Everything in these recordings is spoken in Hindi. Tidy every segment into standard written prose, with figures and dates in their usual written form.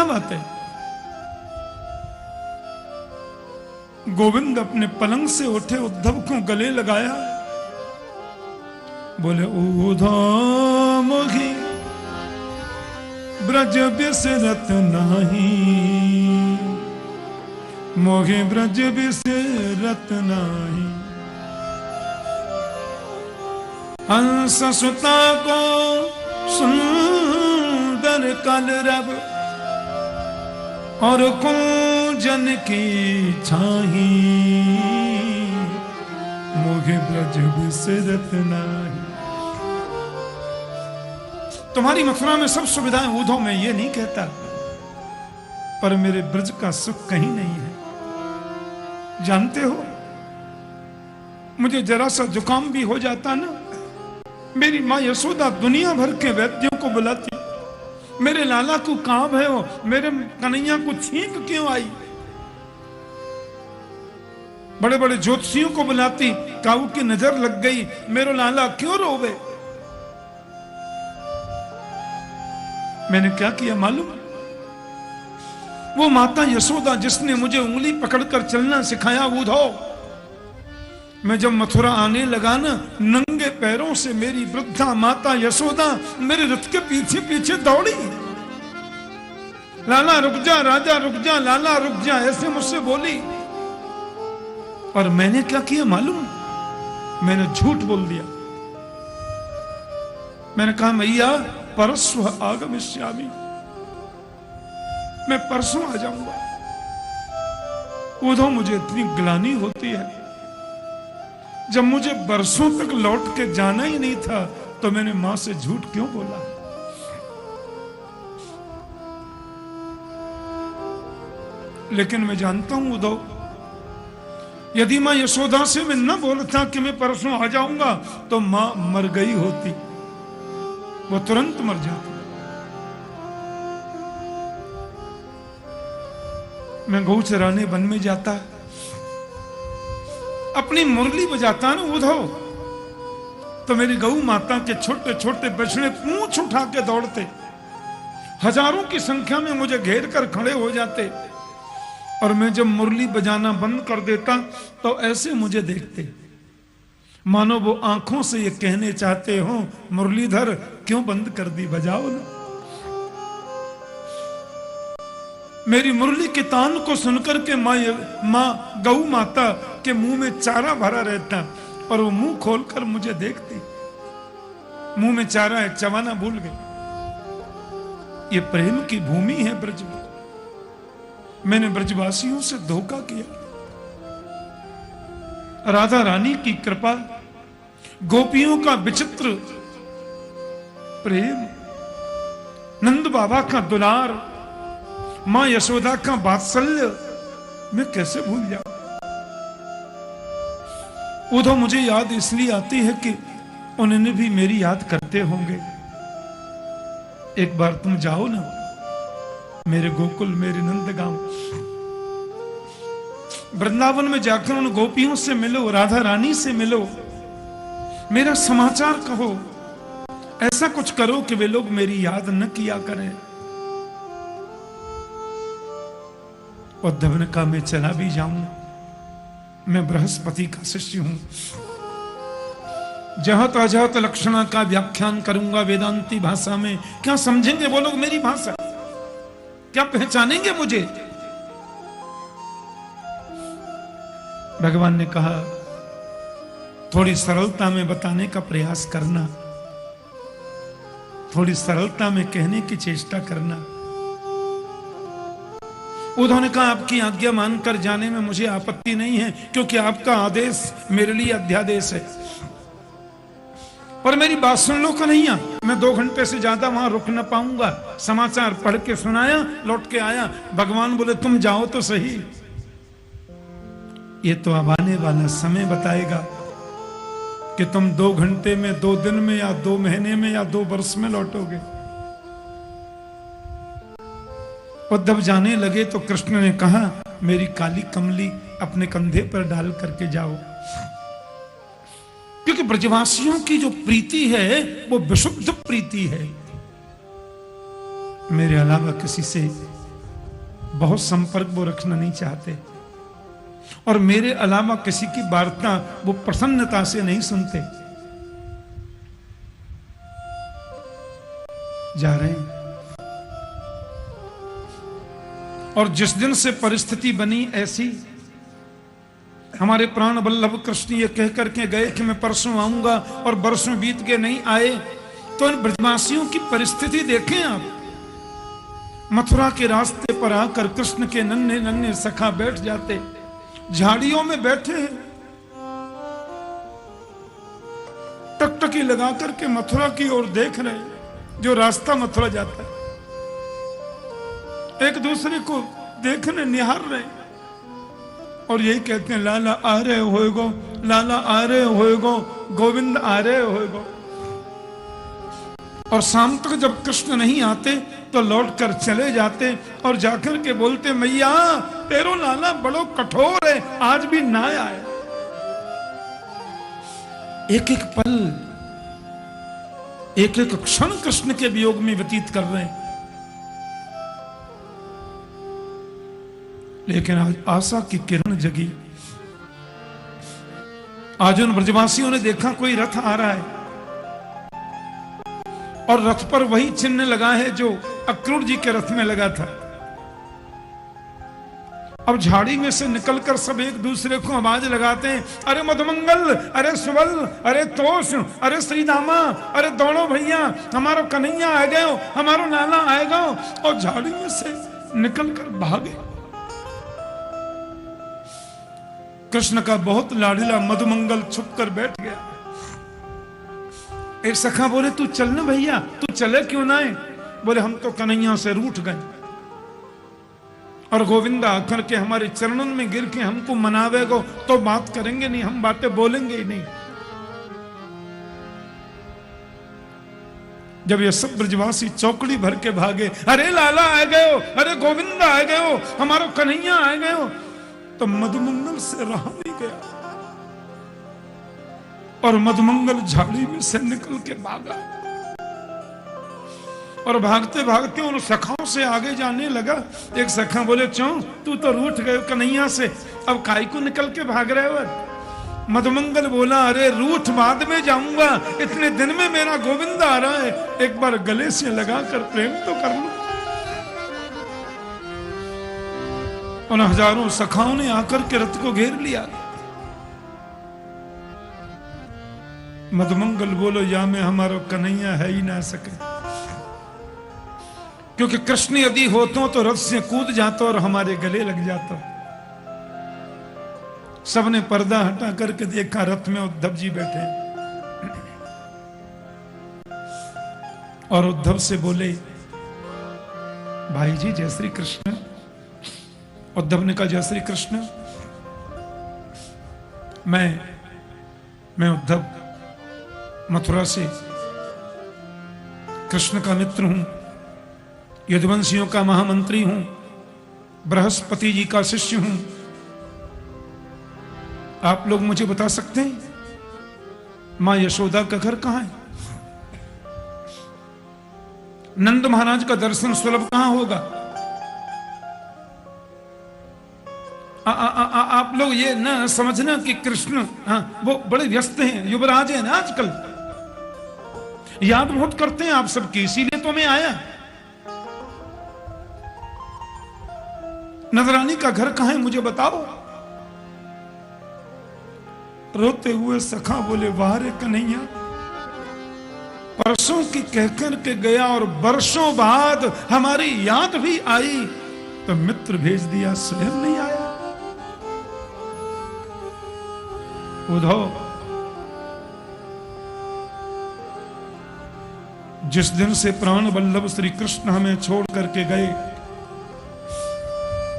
क्या बात है? गोविंद अपने पलंग से उठे, उद्धव को गले लगाया, बोले उद्धव मोहि ब्रज बिसरत नाही, मोहि ब्रज बिसरत नाही। हंस सुता को सुंदर कलरव और कुंजन की छाही, मोहि ब्रज बिसरत नाही। तुम्हारी मथुरा में सब सुविधाएं उद्धव, में ये नहीं कहता, पर मेरे ब्रज का सुख कहीं नहीं है। जानते हो, मुझे जरा सा जुकाम भी हो जाता ना, मेरी माँ यशोदा दुनिया भर के वैद्यों को बुलाती, मेरे लाला को कहां है हो, मेरे कन्हैया को छींक क्यों आई। बड़े बड़े ज्योतिषियों को बुलाती, काऊ की नजर लग गई, मेरे लाला क्यों रोवे। मैंने क्या किया मालूम? वो माता यशोदा जिसने मुझे उंगली पकड़कर चलना सिखाया, उद्धव, मैं जब मथुरा आने लगा ना, नंगे पैरों से मेरी वृद्धा माता यशोदा मेरे रथ के पीछे पीछे दौड़ी। लाला रुक जा, राजा रुक जा, लाला रुक जा, ऐसे मुझसे बोली। और मैंने क्या किया मालूम? मैंने झूठ बोल दिया। मैंने कहा मैया परसों आगमिष्यामि, मैं परसों आ जाऊंगा। उद्धव, मुझे इतनी ग्लानि होती है, जब मुझे बरसों तक लौट के जाना ही नहीं था तो मैंने मां से झूठ क्यों बोला। लेकिन मैं जानता हूं उद्धव, यदि मां यशोदा से मैं न बोलता कि मैं परसों आ जाऊंगा तो मां मर गई होती, वो तुरंत मर जाती। मैं गौ चराने वन में जाता, अपनी मुरली बजाता ना उद्धव, तो मेरी गौ माता के छोटे छोटे बछड़े पूंछ उठा के दौड़ते, हजारों की संख्या में मुझे घेर कर खड़े हो जाते। और मैं जब मुरली बजाना बंद कर देता तो ऐसे मुझे देखते, मानो वो आंखों से ये कहने चाहते हो, मुरलीधर क्यों बंद कर दी, बजाओ ना। मेरी मुरली के तान को सुनकर के माँ गौ माता के मुंह में चारा भरा रहता और वो मुंह खोलकर मुझे देखती, मुंह में चारा है, चबाना भूल गई। ये प्रेम की भूमि है ब्रज में। मैंने ब्रजवासियों से धोखा किया। राधा रानी की कृपा, गोपियों का विचित्र प्रेम, नंद बाबा का दुलार, मां यशोदा का वात्सल्य, मैं कैसे भूल जाऊं। उद्धव, मुझे याद इसलिए आती है कि उन्होंने भी मेरी याद करते होंगे। एक बार तुम जाओ ना मेरे गोकुल, मेरे नंदगांव, वृंदावन में जाकर उन गोपियों से मिलो, राधा रानी से मिलो, मेरा समाचार कहो, ऐसा कुछ करो कि वे लोग मेरी याद न किया करें। उद्धव ने कहा मैं चला भी जाऊं, मैं बृहस्पति का शिष्य हूं, जहत अजहत लक्षणा का व्याख्यान करूंगा वेदांती भाषा में। क्या समझेंगे वो लोग मेरी भाषा? क्या पहचानेंगे मुझे? भगवान ने कहा थोड़ी सरलता में बताने का प्रयास करना, थोड़ी सरलता में कहने की चेष्टा करना। उन्होंने कहा आपकी आज्ञा मानकर जाने में मुझे आपत्ति नहीं है, क्योंकि आपका आदेश मेरे लिए अध्यादेश है। पर मेरी बात सुन लो कन्हैया, मैं 2 घंटे से ज्यादा वहां रुक न पाऊंगा। समाचार पढ़ के सुनाया, लौट के आया। भगवान बोले तुम जाओ तो सही, ये तो अब आने वाला समय बताएगा कि तुम 2 घंटे में, 2 दिन में, या 2 महीने में, या 2 वर्ष में लौटोगे। उद्धव जाने लगे तो कृष्ण ने कहा मेरी काली कमली अपने कंधे पर डाल करके जाओ, क्योंकि ब्रजवासियों की जो प्रीति है वो विशुद्ध प्रीति है। मेरे अलावा किसी से बहुत संपर्क वो रखना नहीं चाहते, और मेरे अलावा किसी की वार्ता वो प्रसन्नता से नहीं सुनते। जा रहे हैं, और जिस दिन से परिस्थिति बनी ऐसी, हमारे प्राण वल्लभ कृष्ण ये कह करके गए कि मैं परसों आऊंगा, और बरसों बीत के नहीं आए, तो इन ब्रजवासियों की परिस्थिति देखें आप। मथुरा के रास्ते पर आकर कृष्ण के नन्हे नन्हे सखा बैठ जाते, झाड़ियों में बैठे हैं, टकटकी लगा करके मथुरा की ओर देख रहे हैं, जो रास्ता मथुरा जाता है, एक दूसरे को देखने निहार रहे, और यही कहते हैं लाला आ रहे होएगो, लाला आ रहे होएगो, गोविंद आ रहे होएगो। और शाम तक जब कृष्ण नहीं आते तो लौट कर चले जाते, और जाकर के बोलते मैया तेरो लाला बड़ो कठोर है, आज भी ना आए। एक एक पल, एक एक क्षण कृष्ण के वियोग में व्यतीत कर रहे हैं, लेकिन आज आशा की किरण जगी। आज उन ब्रजवासियों ने देखा कोई रथ आ रहा है, और रथ पर वही चिन्ह लगा है जो अक्रूर जी के रथ में लगा था। अब झाड़ी में से निकलकर सब एक दूसरे को आवाज लगाते हैं, अरे मधुमंगल, अरे सुबल, अरे तोष, अरे श्रीदामा, अरे दौड़ो भैया, हमारो कन्हैया आ गए, हमारो नाना आएगा। और झाड़ी में से निकलकर भागे। कृष्ण का बहुत लाडीला मधुमंगल छुप कर बैठ गया। एक सखा बोले तू चल ना भैया, तू चले क्यों ना है? बोले हम तो कन्हैया से रूठ गए, और गोविंदा आकर के हमारे चरणों में गिर के हमको मनावेगो तो बात करेंगे नहीं, हम बातें बोलेंगे ही नहीं। जब ये सब ब्रजवासी चौकड़ी भर के भागे, अरे लाला आ गए हो, अरे गोविंदा आ गए हो, हमारा कन्हैया आ गए हो, तो मधुमंगल से रहा नहीं गया, और मधुमंगल झाड़ी में से निकल के भागा, और भागते भागते उन सखाओं से आगे जाने लगा। एक सखा बोले चौ तू तो रूठ गए कन्हैया से, अब काय को निकल के भाग रहे हो? मधुमंगल बोला अरे रूठ बाद में जाऊंगा, इतने दिन में मेरा गोविंद आ रहा है, एक बार गले से लगाकर प्रेम तो कर लो। उन हजारों सखाओं ने आकर के रथ को घेर लिया। मधुमंगल बोलो या में हमारा कन्हैया है ही ना सके, क्योंकि कृष्ण यदि होतो तो रथ से कूद जाता और हमारे गले लग जाता। सबने पर्दा हटा करके देखा, रथ में उद्धव जी बैठे, और उद्धव से बोले भाई जी जय श्री कृष्ण। उद्धव ने कहा जय श्री कृष्ण। मैं उद्धव मथुरा से कृष्ण का मित्र हूं, यदुवंशियों का महामंत्री हूं, बृहस्पति जी का शिष्य हूं। आप लोग मुझे बता सकते हैं मां यशोदा का घर कहां है? नंद महाराज का दर्शन सुलभ कहां होगा? आप लोग ये ना समझना कि कृष्ण वो बड़े व्यस्त हैं, युवराज हैं ना आजकल, याद बहुत करते हैं आप सबकी, इसीलिए तो मैं आया। नजरानी का घर कहां है मुझे बताओ। रोते हुए सखा बोले वाह रे कन्हैया, परसों की कहकर के गया और वर्षों बाद हमारी याद भी आई तो मित्र भेज दिया, स्वयं नहीं आया। उद्धव जिस दिन से प्राण वल्लभ श्री कृष्ण हमें छोड़ करके गए,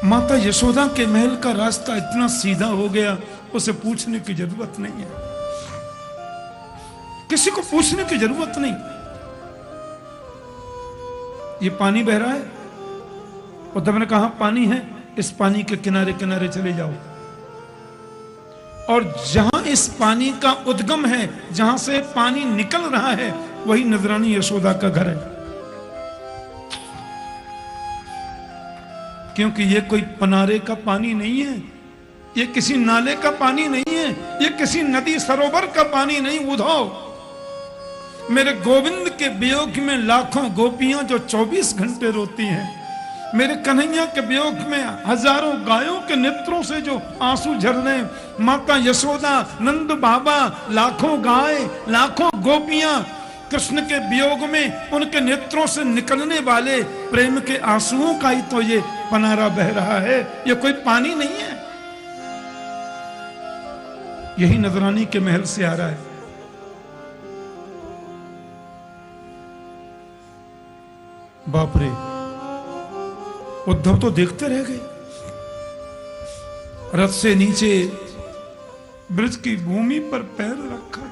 माता यशोदा के महल का रास्ता इतना सीधा हो गया, उसे पूछने की जरूरत नहीं है, किसी को पूछने की जरूरत नहीं। ये पानी बह रहा है, उद्धव ने कहा पानी है, इस पानी के किनारे किनारे चले जाओ, और जहां इस पानी का उद्गम है, जहां से पानी निकल रहा है, वही नजरानी यशोदा का घर है। क्योंकि ये कोई पनारे का पानी नहीं है, ये किसी नाले का पानी नहीं है, ये किसी नदी सरोवर का पानी नहीं। उद्धव, मेरे गोविंद के वियोग में लाखों गोपियां जो 24 घंटे रोती हैं, मेरे कन्हैया के वियोग में हजारों गायों के नेत्रों से जो आंसू झर रहे, माता यशोदा, नंद बाबा, लाखों गाय, लाखों गोपियां कृष्ण के वियोग में उनके नेत्रों से निकलने वाले प्रेम के आंसुओं का ही तो ये पनारा बह रहा है, ये कोई पानी नहीं है। यही नजरानी के महल से आ रहा है। बाप रे, उद्धव तो देखते रह गए। रथ से नीचे ब्रज की भूमि पर पैर रखा,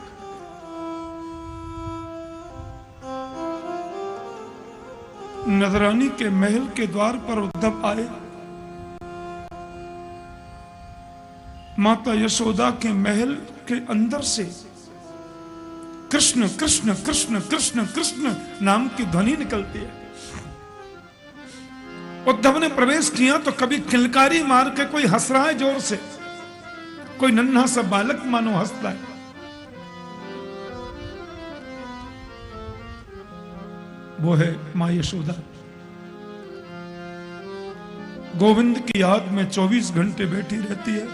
नजरानी के महल के द्वार पर उद्धव आए। माता यशोदा के महल के अंदर से कृष्ण कृष्ण कृष्ण कृष्ण कृष्ण नाम की ध्वनि निकलती है। उद्धव ने प्रवेश किया तो कभी किलकारी मार के कोई हंस रहा है जोर से, कोई नन्हा सा बालक मानो हंसता है। वो है मां यशोदा। गोविंद की याद में 24 घंटे बैठी रहती है।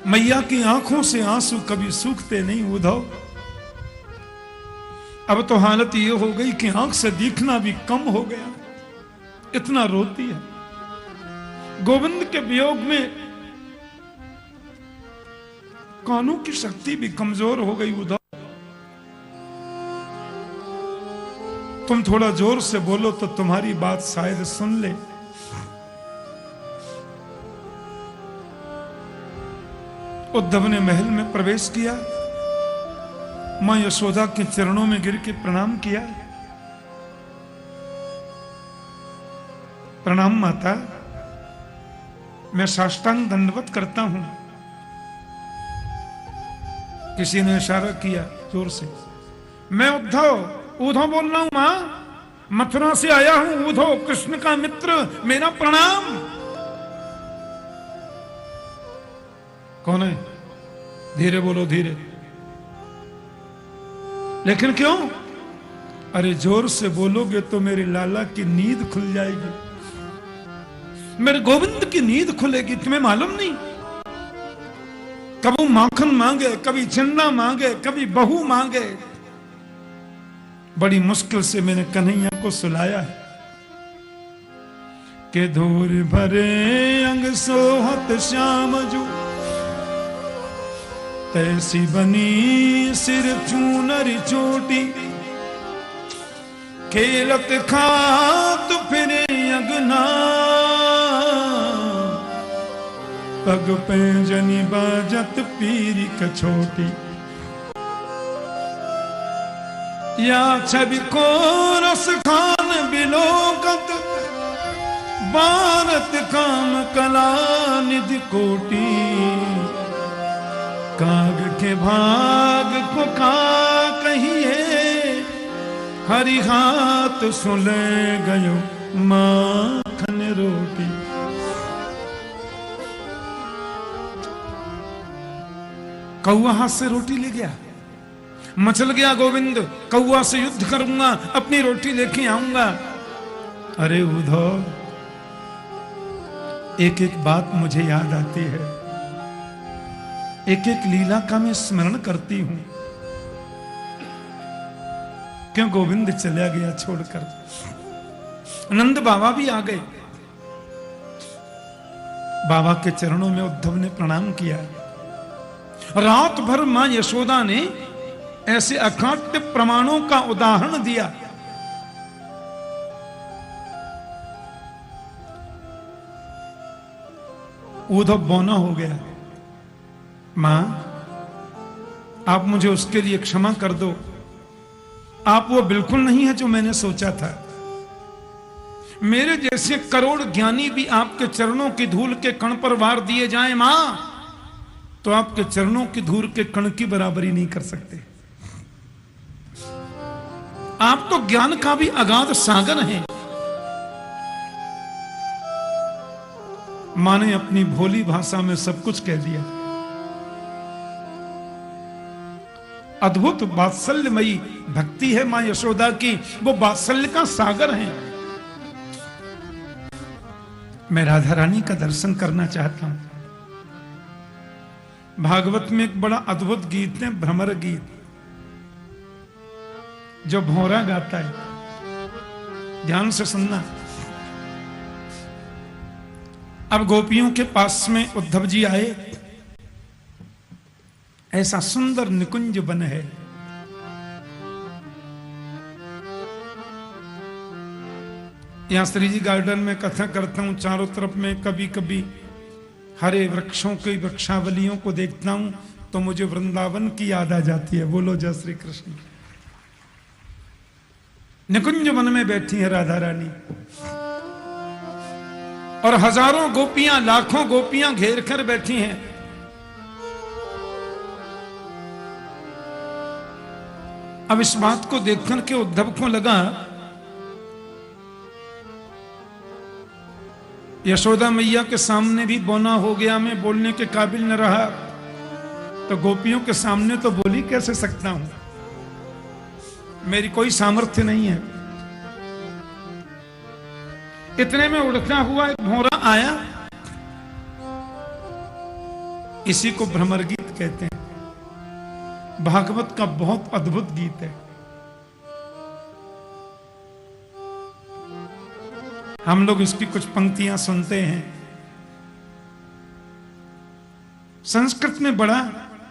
मैया की आंखों से आंसू कभी सूखते नहीं उद्धव। अब तो हालत ये हो गई कि आंख से दिखना भी कम हो गया, इतना रोती है। गोविंद के वियोग में कानों की शक्ति भी कमजोर हो गई उद्धव। तुम थोड़ा जोर से बोलो तो तुम्हारी बात शायद सुन ले। उद्धव ने महल में प्रवेश किया, मां यशोदा के चरणों में गिर के प्रणाम किया। प्रणाम माता, मैं साष्टांग दंडवत करता हूं। किसी ने इशारा किया जोर से। मैं उद्धव, उद्धव बोल रहा हूं मां, मथुरा से आया हूं। उद्धव कृष्ण का मित्र, मेरा प्रणाम। कौन है? धीरे बोलो, धीरे। लेकिन क्यों? अरे जोर से बोलोगे तो मेरी लाला की नींद खुल जाएगी, मेरे गोविंद की नींद खुलेगी। तुम्हें मालूम नहीं, कभी माखन मांगे, कभी चन्ना मांगे, कभी बहू मांगे। बड़ी मुश्किल से मैंने कन्हैया को सुलाया है कि धूर भरे अंग सोहत श्याम जू, तैसी बनी सिर चूनर चोटी, खेलत खात फिरे अगना, पग पैंजनी बाजत पीरी कछोटी। या छवि को रस खान बिलोकत, भारत काम कला निधि कोटि, काग के भाग को का कहिए, हरि हाथ सुले गयो माखन रोटी। कौआ हाथ से रोटी ले गया, मचल गया गोविंद, कौआ से युद्ध करूंगा, अपनी रोटी लेके आऊंगा। अरे उद्धव, एक एक बात मुझे याद आती है, एक एक लीला का मैं स्मरण करती हूं। क्यों गोविंद चला गया छोड़कर? नंद बाबा भी आ गए। बाबा के चरणों में उद्धव ने प्रणाम किया। रात भर मां यशोदा ने ऐसे अखाट्य प्रमाणों का उदाहरण दिया। उद्धव बौना हो गया। मां, आप मुझे उसके लिए क्षमा कर दो। आप वो बिल्कुल नहीं है जो मैंने सोचा था। मेरे जैसे करोड़ ज्ञानी भी आपके चरणों की धूल के कण पर वार दिए जाएं मां, तो आपके चरणों की धूल के कण की बराबरी नहीं कर सकते। आप तो ज्ञान का भी अगाध सागर हैं। मां ने अपनी भोली भाषा में सब कुछ कह दिया। अद्भुत वात्सल्यमयी भक्ति है मां यशोदा की, वो वात्सल्य का सागर है। मैं राधा रानी का दर्शन करना चाहता हूं। भागवत में एक बड़ा अद्भुत गीत है, भ्रमर गीत, जो भौरा गाता है। ध्यान से सुनना। अब गोपियों के पास में उद्धव जी आए। ऐसा सुंदर निकुंज वन है। यहां श्री जी गार्डन में कथा करता हूं, चारों तरफ में कभी कभी हरे वृक्षों की वृक्षावलियों को देखता हूं तो मुझे वृंदावन की याद आ जाती है। बोलो जय श्री कृष्ण। निकुंज वन में बैठी है राधा रानी और हजारों गोपियां, लाखों गोपियां घेर कर बैठी हैं। अब इस बात को देखकर के उद्धव को लगा यशोदा मैया के सामने भी बौना हो गया, मैं बोलने के काबिल न रहा, तो गोपियों के सामने तो बोल ही कैसे सकता हूं, मेरी कोई सामर्थ्य नहीं है। इतने में उड़ता हुआ एक भौरा आया। इसी को भ्रमर गीत कहते हैं। भागवत का बहुत अद्भुत गीत है। हम लोग इसकी कुछ पंक्तियां सुनते हैं। संस्कृत में बड़ा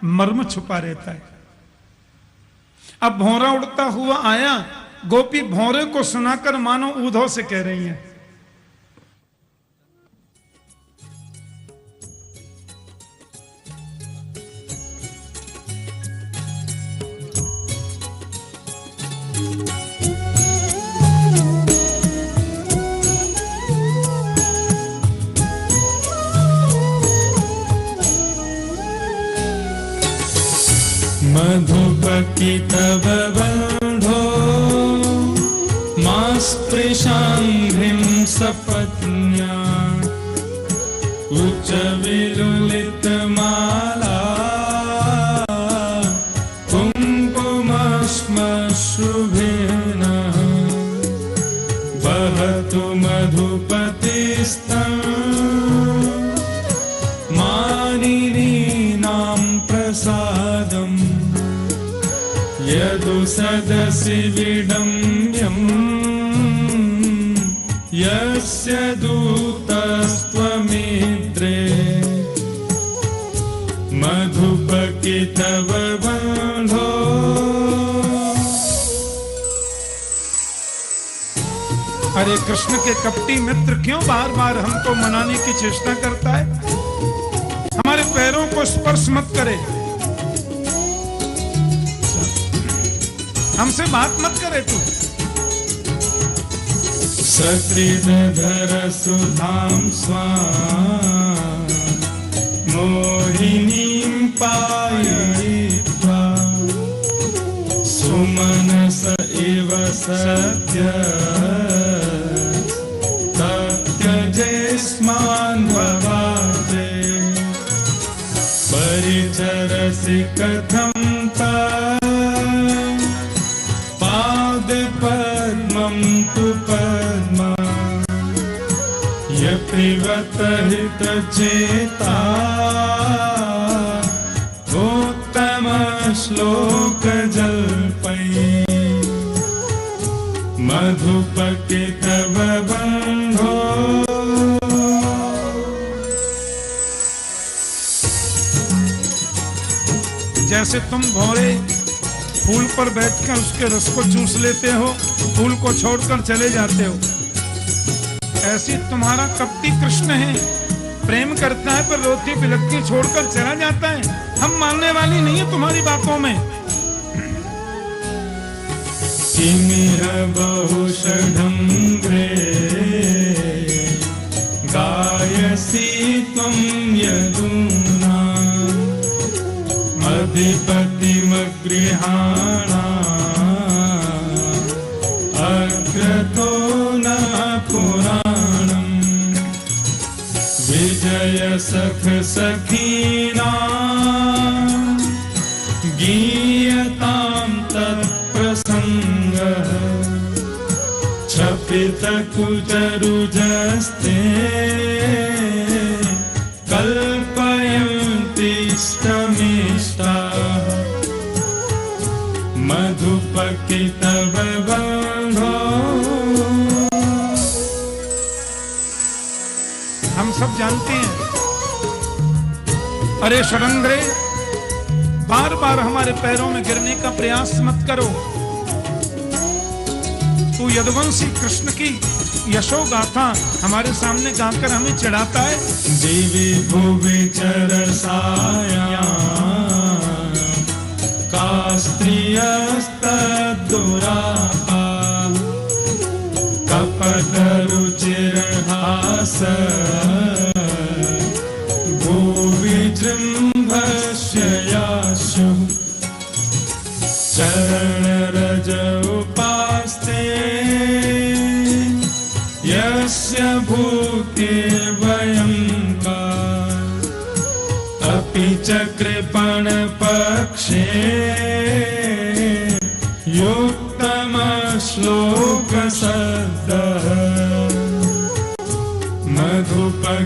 मर्म छुपा रहता है। अब भौरा उड़ता हुआ आया, गोपी भौरे को सुनाकर मानो ऊधव से कह रही हैं, मधुपति तव बंधो मास्पृशांघ्रिं सपत्न्या उच्च विलुलित माला कुङ्कुमश्मश्रुभेन वहतु मधुपतिस्तं मानिनीनां प्रसादम् यदु सदसि विडम्यम् यस्य दूतस्त्वमिद्रे मधुपति तव बंधो। अरे कृष्ण के कपटी मित्र क्यों बार बार हमको मनाने की चेष्टा करता है? हमारे पैरों को स्पर्श मत करे, हमसे बात मत करे तू। सकृदधर सुधां स्वां मोहिनीं पाययित्वा सुमनस इव सत्य तत्यजेस्मान् भवाते परिचरसि कथं पद्मं तु पद्मा यप्रिवतहितचेता उत्तम श्लोक जल्पै मधुपति तव बंधो। जैसे तुम भौरे फूल पर बैठकर उसके रस को चूस लेते हो, फूल को छोड़कर चले जाते हो, ऐसी तुम्हारा कपटी कृष्ण है। प्रेम करता है पर रोती बिलखती छोड़कर चला जाता है। हम मानने वाली नहीं है तुम्हारी बातों में। किमिह बहुषढंग्रे गायसी त्वं यदूना अधिपतिमगृहाणा अग्रतो न पुराणम् सख सखीना गीयतां तत्प्रसङ्गः क्षपितकुचरुजस्ते कल्पयन्तिष्टमिष्टाः मधुपकितवबन्धो। हम सब जानते हैं, अरे शरंगरे, बार बार हमारे पैरों में गिरने का प्रयास मत करो। तू यदुवंशी कृष्ण की यशो गाथा हमारे सामने गाकर हमें चढ़ाता है। दिवि भुवि चरसाया का स्त्रियस्तदुरापा कपटरुचिरहास भुवि जृम्भस्ययाशु चरणरज उपास्ते यस्य भूतिर्भयङ्कर अपि च कृपणपक्षे युक्तमश्लोकसद्दः मधुपकितबन्धो।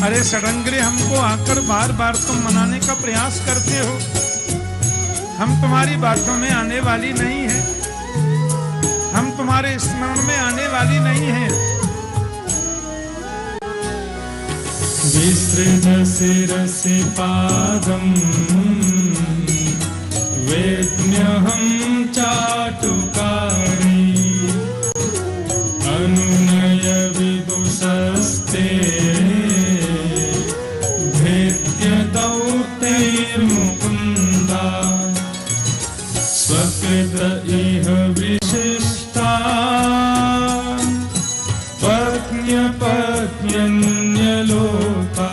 अरे सडंगरे, हमको आकर बार बार तुम मनाने का प्रयास करते हो। हम तुम्हारी बातों में आने वाली नहीं है, हम तुम्हारे स्मरण में आने वाली नहीं है। विसृज शिरसि पादं वेद्म्यहं चाटुकारी अनुनय विदुषस्ते मुकुन्दा स्वकृत इह विशिष्टा पत्न्यपत्न्यन्यलोका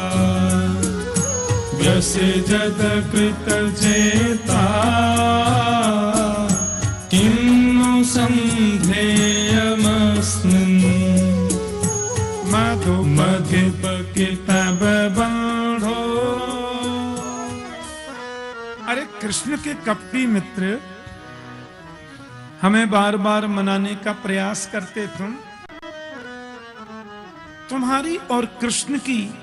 व्यसिजत कृतचेता किं नु सन्धेयमस्मिन् मधुपकितबन्धो। अरे कृष्ण के कपटी मित्र हमें बार बार मनाने का प्रयास करते तुम्हारी और कृष्ण की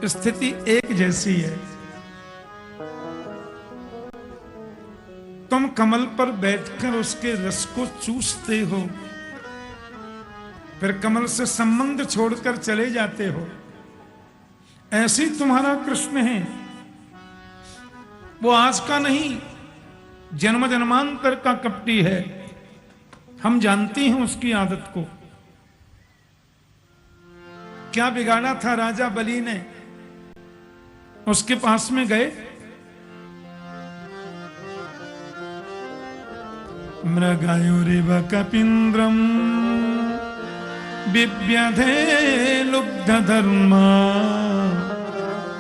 स्थिति एक जैसी है। तुम कमल पर बैठकर उसके रस को चूसते हो, फिर कमल से संबंध छोड़कर चले जाते हो। ऐसे तुम्हारा कृष्ण है। वो आज का नहीं, जन्म जन्मांतर का कपटी है। हम जानते हैं उसकी आदत को। क्या बिगाड़ा था राजा बलि ने? उसके पास में गए, मृगायुरिव कपिन्द्रम बिभ्यधे लुब्ध धर्मा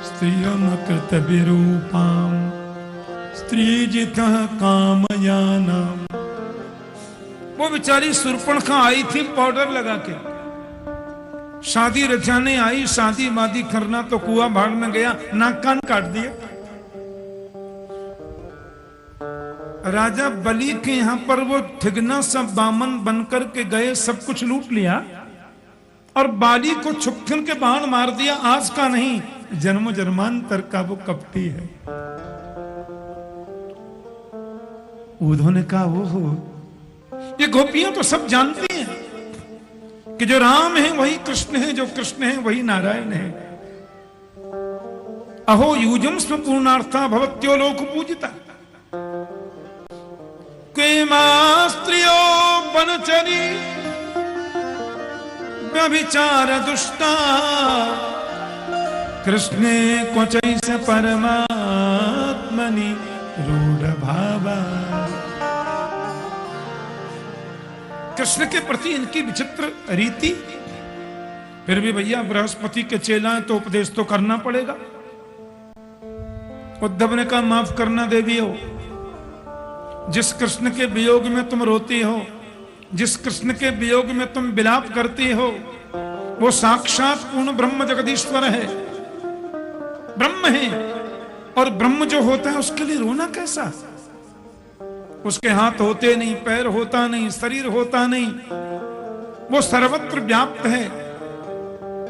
स्त्रियमकृत विरूपाम स्त्रीजितः कामयानम। वो बेचारी शूर्पणखा आई थी पाउडर लगा के, शादी रचाने आई, शादी वादी करना तो कुआं भाड़ में गया, नाक कान काट दिए। राजा बलि के यहां पर वो ठिगना सब बामन बनकर के गए, सब कुछ लूट लिया और बाली को छुपछुन के बाण मार दिया। आज का नहीं, जन्म जन्मांतर का वो कपटी है। उद्धव ने कहा, ओहो, ये गोपियां तो सब जानती हैं कि जो राम है वही कृष्ण है, जो कृष्ण है वही नारायण है। अहो यूजम स्व पूर्णार्था भवत्यो लोक पूजिता स्त्रियो बनचरी व्यभिचार दुष्टा कृष्णे क्वचैस परमात्मनि रूढ़ भावा। कृष्ण के प्रति इनकी विचित्र रीति। फिर भी भैया बृहस्पति के चेला तो उपदेश तो करना पड़ेगा। उद्धव ने कहा माफ करना देवियों, जिस कृष्ण के वियोग में तुम रोती हो, जिस कृष्ण के वियोग में तुम विलाप करती हो, वो साक्षात पूर्ण ब्रह्म जगदीश्वर है, ब्रह्म है। और ब्रह्म जो होता है उसके लिए रोना कैसा? उसके हाथ होते नहीं, पैर होता नहीं, शरीर होता नहीं, वो सर्वत्र व्याप्त है,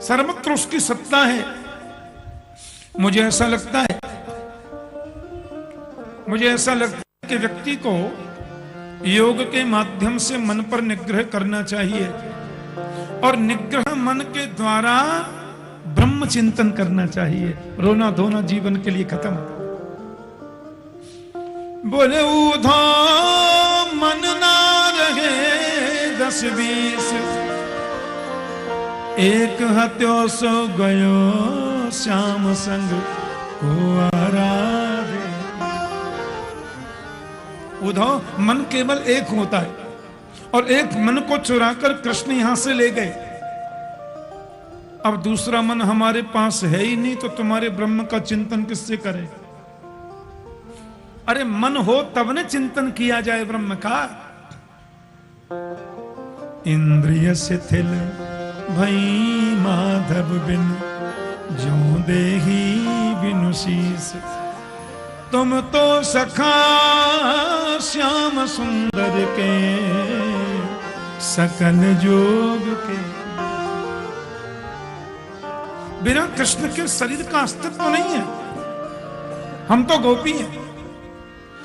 सर्वत्र उसकी सत्ता है। मुझे ऐसा लगता है कि व्यक्ति को योग के माध्यम से मन पर निग्रह करना चाहिए और निग्रह मन के द्वारा ब्रह्म चिंतन करना चाहिए। रोना धोना जीवन के लिए खत्म। बोले उधो मन ना रहे 10-20, एक हत्यो सो गयो श्याम संग को आराधे। उधो मन केवल एक होता है और एक मन को चुराकर कृष्ण यहां से ले गए। अब दूसरा मन हमारे पास है ही नहीं तो तुम्हारे ब्रह्म का चिंतन किससे करें? अरे मन हो तब ने चिंतन किया जाए ब्रह्म का। इंद्रिय शिथिल भई माधव बिन, जो देही बिनु शीस। तुम तो सखा श्याम सुंदर के, सकल जोग के। बिना कृष्ण के शरीर का अस्तित्व नहीं है। हम तो गोपी हैं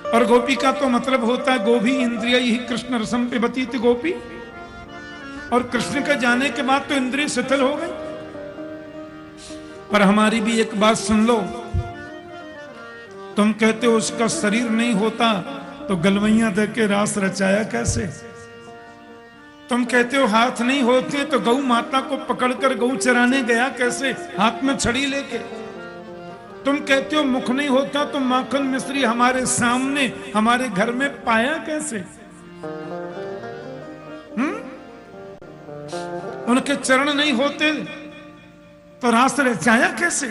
और गोपी का तो मतलब होता है गोभी इंद्रिय ही कृष्ण रसम पिबती थी गोपी। और कृष्ण के जाने के बाद तो इंद्रिय शिथिल हो गई। पर हमारी भी एक बात सुन लो, तुम कहते हो उसका शरीर नहीं होता तो गलवैया दे के रास रचाया कैसे? तुम कहते हो हाथ नहीं होते तो गौ माता को पकड़कर गौ चराने गया कैसे, हाथ में छड़ी लेके? तुम कहते हो मुख नहीं होता तो माखन मिश्री हमारे सामने हमारे घर में पाया कैसे? उनके चरण नहीं होते तो रास रचाया कैसे?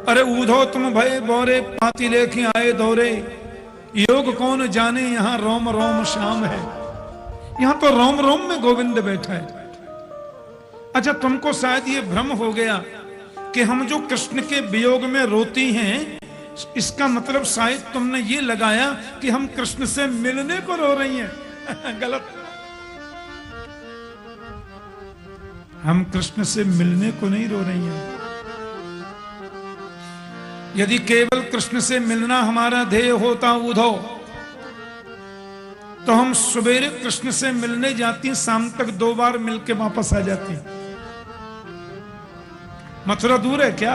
अरे ऊधो तुम भय बोरे, पाती लेके आए दौरे। योग कौन जाने यहां रोम रोम श्याम है। यहां तो रोम रोम में गोविंद बैठा है। अच्छा, तुमको शायद ये भ्रम हो गया कि हम जो कृष्ण के वियोग में रोती हैं, इसका मतलब शायद तुमने ये लगाया कि हम कृष्ण से मिलने को रो रही हैं। गलत। हम कृष्ण से मिलने को नहीं रो रही हैं। यदि केवल कृष्ण से मिलना हमारा ध्येय होता उधो, तो हम सवेरे कृष्ण से मिलने जाती, शाम तक 2 बार मिलके वापस आ जाती। मथुरा दूर है क्या?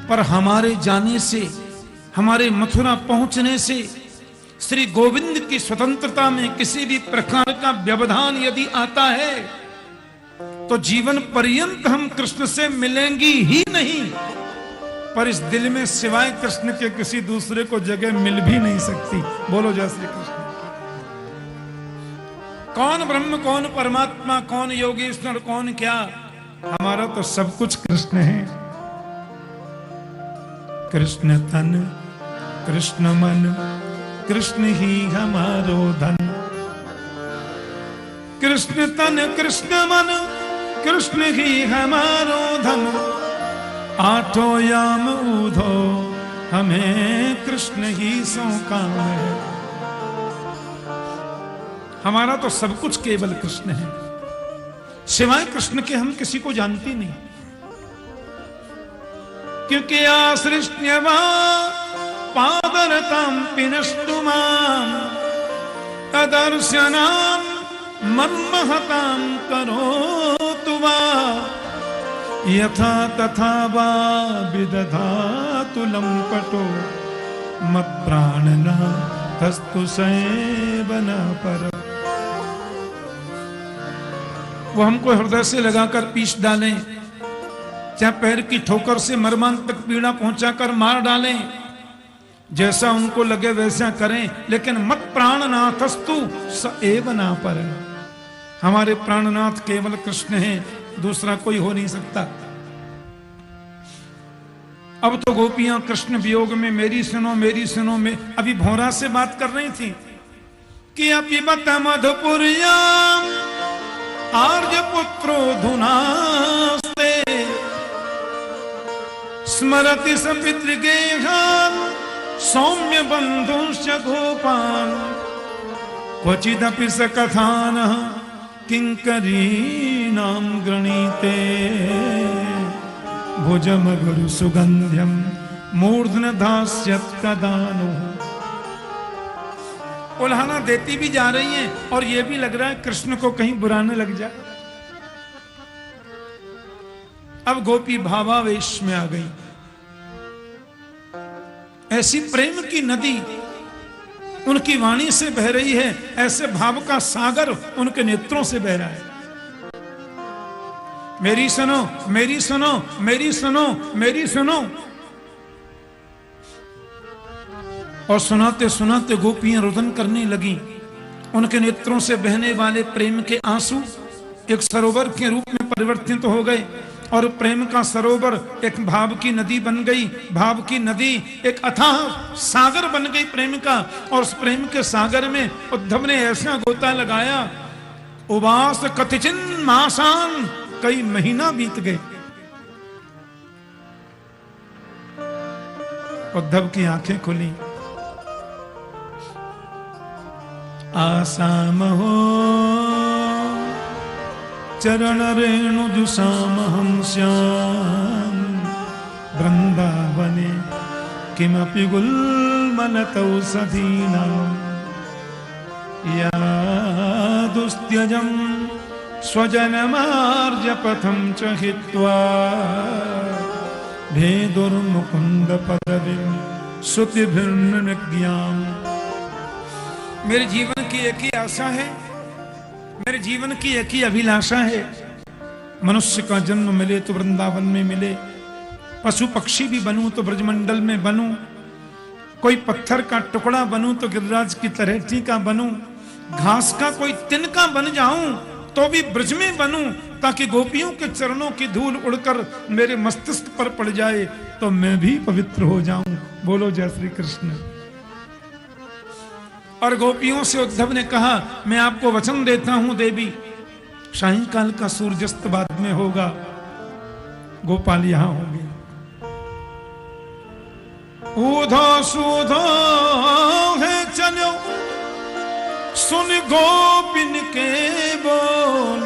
पर हमारे जाने से, हमारे मथुरा पहुंचने से श्री गोविंद की स्वतंत्रता में किसी भी प्रकार का व्यवधान यदि आता है तो जीवन पर्यंत हम कृष्ण से मिलेंगी ही नहीं। पर इस दिल में सिवाय कृष्ण के किसी दूसरे को जगह मिल भी नहीं सकती। बोलो जय श्री कृष्ण। कौन ब्रह्म, कौन परमात्मा, कौन योगेश्वर, कौन क्या? हमारा तो सब कुछ कृष्ण है। कृष्ण तन, कृष्ण मन, कृष्ण ही हमारो धन। कृष्ण तन, कृष्ण मन, कृष्ण ही हमारो धन। आठों याम ऊधो, हमें कृष्ण ही सो काम है। हमारा तो सब कुछ केवल कृष्ण है। सिवाय कृष्ण के हम किसी को जानती नहीं। क्योंकि आश्रिष्ण्यवा पादरताम पिनष्टुमाम तदर्शनाम मन्महताम करोतु वा यथा तथा वा विदधातु लंपटो मत्प्राणना तस्तु सेवना पर। वो हमको हृदय से लगाकर पीस डालें, चाहे पैर की ठोकर से मर्मांतक पीड़ा पहुंचाकर मार डालें, जैसा उनको लगे वैसा करें, लेकिन मत प्राणनाथस्तु स एव ना पर। हमारे प्राणनाथ केवल कृष्ण हैं, दूसरा कोई हो नहीं सकता। अब तो गोपियां कृष्ण वियोग में मेरी सुनो में अभी भौरा से बात कर रही थी कि अपिबत मधुपुर्याम आर्य पुत्रो धुनास्ते स्मरति स पितृगेहान सौम्य बंधुश्च गोपान क्वचिदपि स कथानः किंकरीणां गृणीते भुजम गुरु सुगंध्यम मूर्धन दास्यत कदानु। उल्हाना देती भी जा रही है और ये भी लग रहा है कृष्ण को कहीं बुरा न लग जाए। अब गोपी भावावेश में आ गई। ऐसी प्रेम की नदी उनकी वाणी से बह रही है, ऐसे भाव का सागर उनके नेत्रों से बह रहा है। मेरी सुनो मेरी सुनो मेरी सुनो मेरी सुनो। और सुनाते सुनाते गोपियां रुदन करने लगी। उनके नेत्रों से बहने वाले प्रेम के आंसू एक सरोवर के रूप में परिवर्तित हो गए और प्रेम का सरोवर एक भाव की नदी बन गई। भाव की नदी एक अथाह सागर बन गई प्रेम का। और उस प्रेम के सागर में उद्धव ने ऐसा गोता लगाया, उवास कतिचिन मासान, कई महीना बीत गए। उद्धव की आंखें खुली। आसाम हो चरण रेणु जुषामहं श्याम वृंदावने किमपि गुल्मलतौ सधीनां या दुस्त्यजं स्वजनमार्जपथं च हित्वा भेदुर्मुकुन्द पदवीं श्रुतिभिर्निज्ञाम्। मेरे जीवन की एक ही आशा है, मेरे जीवन की एक ही अभिलाषा है, मनुष्य का जन्म मिले तो वृंदावन में मिले, पशु पक्षी भी बनूं तो ब्रजमंडल में बनूं, कोई पत्थर का टुकड़ा बनूं तो गिरिराज की तलहटी का बनूं, घास का कोई तिनका बन जाऊं तो भी ब्रज में बनूं, ताकि गोपियों के चरणों की धूल उड़कर मेरे मस्तिष्क पर पड़ जाए तो मैं भी पवित्र हो जाऊं। बोलो जय श्री कृष्ण। और गोपियों से उद्धव ने कहा, मैं आपको वचन देता हूं देवी, सायंकाल का सूर्यास्त बाद में होगा, गोपाल यहां होंगे। ऊधो सूधो है चलो सुन गोपिन के बोल,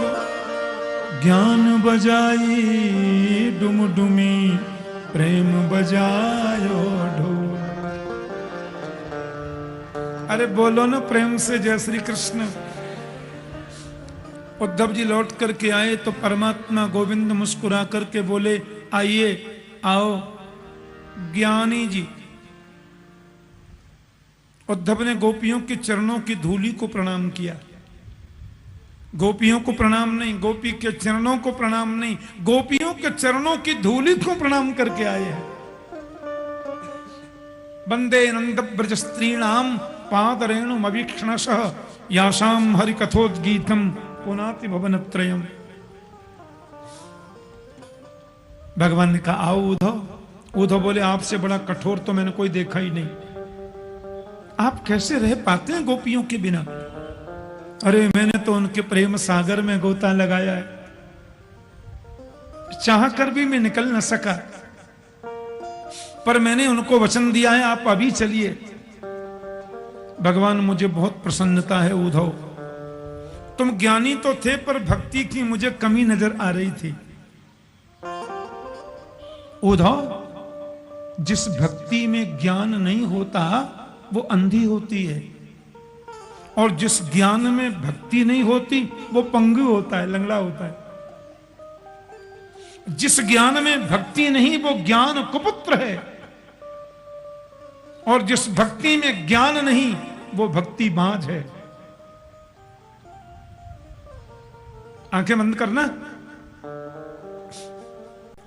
ज्ञान बजाई डुमडुमी प्रेम बजायो ढोल। अरे बोलो ना प्रेम से जय श्री कृष्ण। उद्धव जी लौट करके आए तो परमात्मा गोविंद मुस्कुरा करके बोले, आइए आओ ज्ञानी जी। उद्धव ने गोपियों के चरणों की धूली को प्रणाम किया। गोपियों को प्रणाम नहीं, गोपी के चरणों को प्रणाम नहीं, गोपियों के चरणों की धूली को प्रणाम करके आए हैं। वंदे नंद ब्रज स्त्रीणाम पादरेणुमवीक्षणशः यासाम हरिकथोद्गीतम पुनाति भवनत्रयम्। भगवान ने कहा, आओ उद्धव। उद्धव बोले, आपसे बड़ा कठोर तो मैंने कोई देखा ही नहीं। आप कैसे रह पाते हैं गोपियों के बिना? अरे मैंने तो उनके प्रेम सागर में गोता लगाया है, चाह कर भी मैं निकल न सका, पर मैंने उनको वचन दिया है, आप अभी चलिए। भगवान, मुझे बहुत प्रसन्नता है उद्धव, तुम ज्ञानी तो थे पर भक्ति की मुझे कमी नजर आ रही थी। उद्धव, जिस भक्ति में ज्ञान नहीं होता वो अंधी होती है, और जिस ज्ञान में भक्ति नहीं होती वो पंगु होता है, लंगड़ा होता है। जिस ज्ञान में भक्ति नहीं वो ज्ञान कुपुत्र है, और जिस भक्ति में ज्ञान नहीं वो भक्ति बाज है। आंखें बंद करना।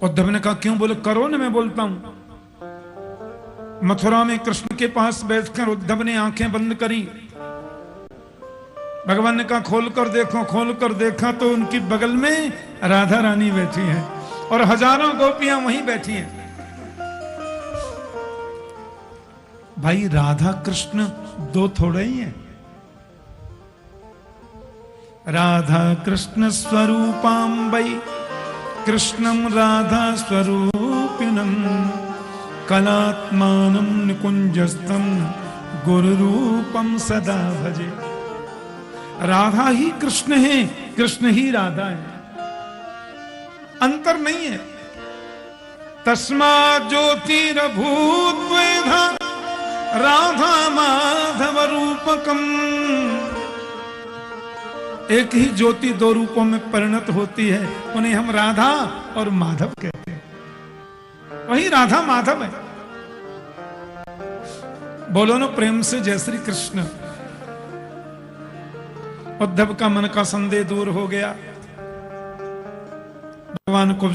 उद्धव ने कहा, क्यों? बोले, करो ना, मैं बोलता हूं। मथुरा में कृष्ण के पास बैठकर उद्धव ने आंखें बंद करी। भगवान ने कहा, खोल कर देखो। खोल कर देखा तो उनकी बगल में राधा रानी बैठी है और हजारों गोपियां वहीं बैठी हैं। भाई राधा कृष्ण दो थोड़े ही हैं। राधा कृष्ण स्वरूपाम्बै कृष्णं राधा स्वरूपिणं कलात्मानं निकुंजस्थं गुरुरूपम सदा भजे। राधा ही कृष्ण है, कृष्ण ही राधा है, अंतर नहीं है। तस्मा ज्योतिरभूत्वेधा राधा माधव रूपकम। एक ही ज्योति दो रूपों में परिणत होती है, उन्हें हम राधा और माधव कहते हैं। वही राधा माधव है। बोलो ना प्रेम से जय श्री कृष्ण। उद्धव का मन का संदेह दूर हो गया। भगवान को